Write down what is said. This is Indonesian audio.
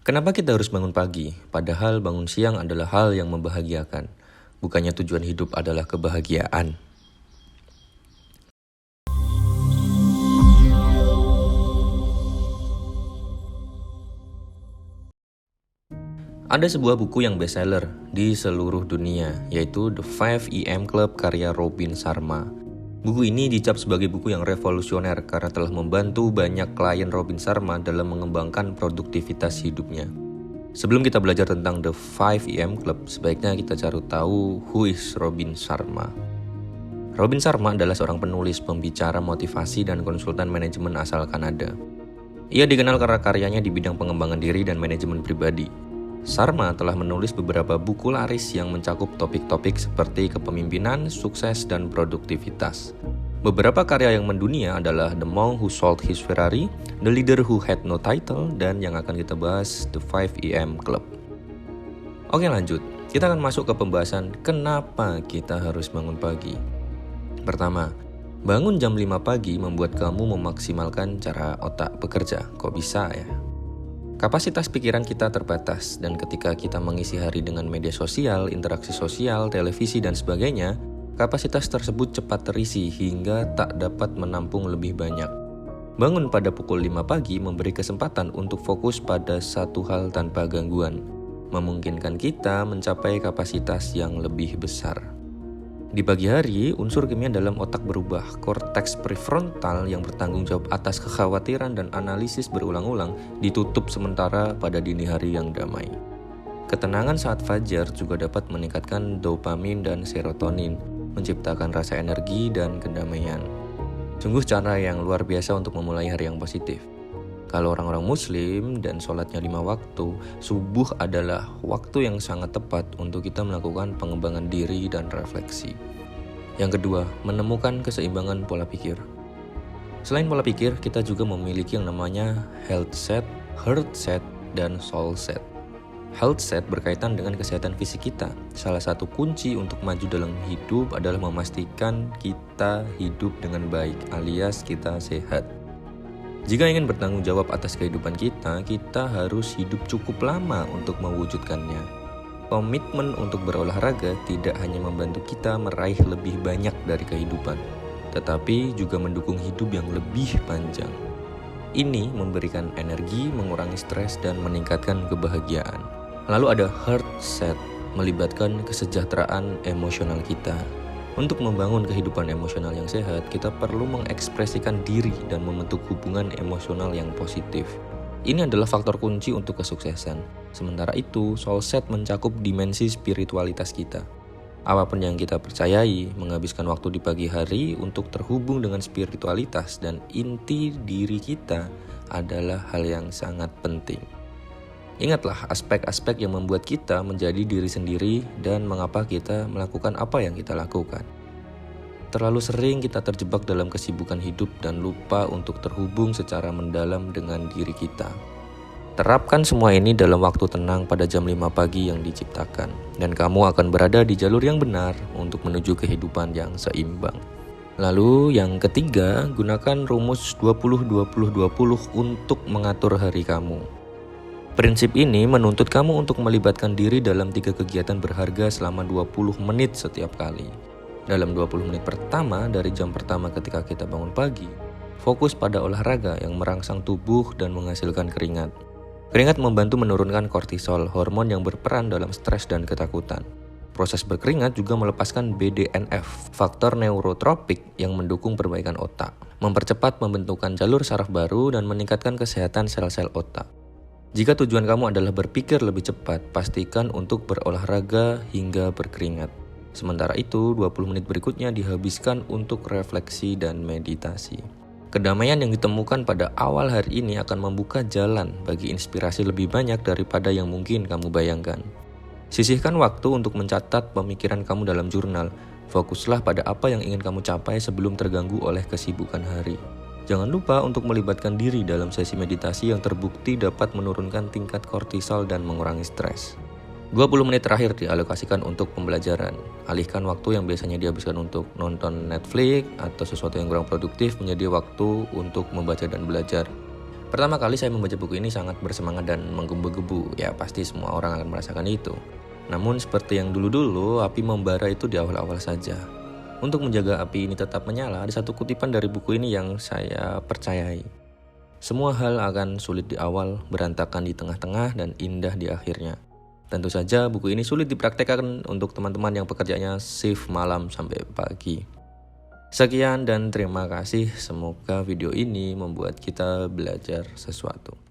Kenapa kita harus bangun pagi? Padahal bangun siang adalah hal yang membahagiakan. Bukannya tujuan hidup adalah kebahagiaan. Ada sebuah buku yang bestseller di seluruh dunia, yaitu The 5 Club karya Robin Sharma. Buku ini dicap sebagai buku yang revolusioner karena telah membantu banyak klien Robin Sharma dalam mengembangkan produktivitas hidupnya. Sebelum kita belajar tentang The 5 Club, sebaiknya kita cari tahu who is Robin Sharma. Robin Sharma adalah seorang penulis, pembicara motivasi, dan konsultan manajemen asal Kanada. Ia dikenal karena karyanya di bidang pengembangan diri dan manajemen pribadi. Sharma telah menulis beberapa buku laris yang mencakup topik-topik seperti kepemimpinan, sukses, dan produktivitas. Beberapa karya yang mendunia adalah The Monk Who Sold His Ferrari, The Leader Who Had No Title, dan yang akan kita bahas The 5 Club. Oke, lanjut. Kita akan masuk ke pembahasan kenapa kita harus bangun pagi. Pertama, bangun jam 5 pagi membuat kamu memaksimalkan cara otak bekerja. Kok bisa ya? Kapasitas pikiran kita terbatas, dan ketika kita mengisi hari dengan media sosial, interaksi sosial, televisi, dan sebagainya, kapasitas tersebut cepat terisi hingga tak dapat menampung lebih banyak. Bangun pada pukul 5 pagi memberi kesempatan untuk fokus pada satu hal tanpa gangguan, memungkinkan kita mencapai kapasitas yang lebih besar. Di pagi hari, unsur kimia dalam otak berubah. Korteks prefrontal yang bertanggung jawab atas kekhawatiran dan analisis berulang-ulang ditutup sementara pada dini hari yang damai. Ketenangan saat fajar juga dapat meningkatkan dopamin dan serotonin, menciptakan rasa energi dan kedamaian. Sungguh cara yang luar biasa untuk memulai hari yang positif. Kalau orang-orang muslim dan sholatnya 5 waktu, subuh adalah waktu yang sangat tepat untuk kita melakukan pengembangan diri dan refleksi. Yang kedua, menemukan keseimbangan pola pikir. Selain pola pikir, kita juga memiliki yang namanya health set, heart set, dan soul set. Health set berkaitan dengan kesehatan fisik kita. Salah satu kunci untuk maju dalam hidup adalah memastikan kita hidup dengan baik, alias kita sehat. Jika ingin bertanggung jawab atas kehidupan kita, kita harus hidup cukup lama untuk mewujudkannya. Komitmen untuk berolahraga tidak hanya membantu kita meraih lebih banyak dari kehidupan, tetapi juga mendukung hidup yang lebih panjang. Ini memberikan energi, mengurangi stres, dan meningkatkan kebahagiaan. Lalu ada heart set, melibatkan kesejahteraan emosional kita. Untuk membangun kehidupan emosional yang sehat, kita perlu mengekspresikan diri dan membentuk hubungan emosional yang positif. Ini adalah faktor kunci untuk kesuksesan. Sementara itu, soul set mencakup dimensi spiritualitas kita. Apapun yang kita percayai, menghabiskan waktu di pagi hari untuk terhubung dengan spiritualitas dan inti diri kita adalah hal yang sangat penting. Ingatlah aspek-aspek yang membuat kita menjadi diri sendiri dan mengapa kita melakukan apa yang kita lakukan. Terlalu sering kita terjebak dalam kesibukan hidup dan lupa untuk terhubung secara mendalam dengan diri kita. Terapkan semua ini dalam waktu tenang pada jam 5 pagi yang diciptakan, dan kamu akan berada di jalur yang benar untuk menuju kehidupan yang seimbang. Lalu yang ketiga, gunakan rumus 20-20-20 untuk mengatur hari kamu. Prinsip ini menuntut kamu untuk melibatkan diri dalam 3 kegiatan berharga selama 20 menit setiap kali. Dalam 20 menit pertama dari jam pertama ketika kita bangun pagi, fokus pada olahraga yang merangsang tubuh dan menghasilkan keringat. Keringat membantu menurunkan kortisol, hormon yang berperan dalam stres dan ketakutan. Proses berkeringat juga melepaskan BDNF, faktor neurotropik yang mendukung perbaikan otak, mempercepat pembentukan jalur saraf baru dan meningkatkan kesehatan sel-sel otak. Jika tujuan kamu adalah berpikir lebih cepat, pastikan untuk berolahraga hingga berkeringat. Sementara itu, 20 menit berikutnya dihabiskan untuk refleksi dan meditasi. Kedamaian yang ditemukan pada awal hari ini akan membuka jalan bagi inspirasi lebih banyak daripada yang mungkin kamu bayangkan. Sisihkan waktu untuk mencatat pemikiran kamu dalam jurnal. Fokuslah pada apa yang ingin kamu capai sebelum terganggu oleh kesibukan hari. Jangan lupa untuk melibatkan diri dalam sesi meditasi yang terbukti dapat menurunkan tingkat kortisol dan mengurangi stres. 20 menit terakhir dialokasikan untuk pembelajaran. Alihkan waktu yang biasanya dihabiskan untuk nonton Netflix atau sesuatu yang kurang produktif menjadi waktu untuk membaca dan belajar. Pertama kali saya membaca buku ini sangat bersemangat dan menggebu-gebu, ya pasti semua orang akan merasakan itu. Namun seperti yang dulu-dulu, api membara itu di awal-awal saja. Untuk menjaga api ini tetap menyala, ada satu kutipan dari buku ini yang saya percayai. Semua hal akan sulit di awal, berantakan di tengah-tengah, dan indah di akhirnya. Tentu saja buku ini sulit dipraktekkan untuk teman-teman yang pekerjaannya shift malam sampai pagi. Sekian dan terima kasih, semoga video ini membuat kita belajar sesuatu.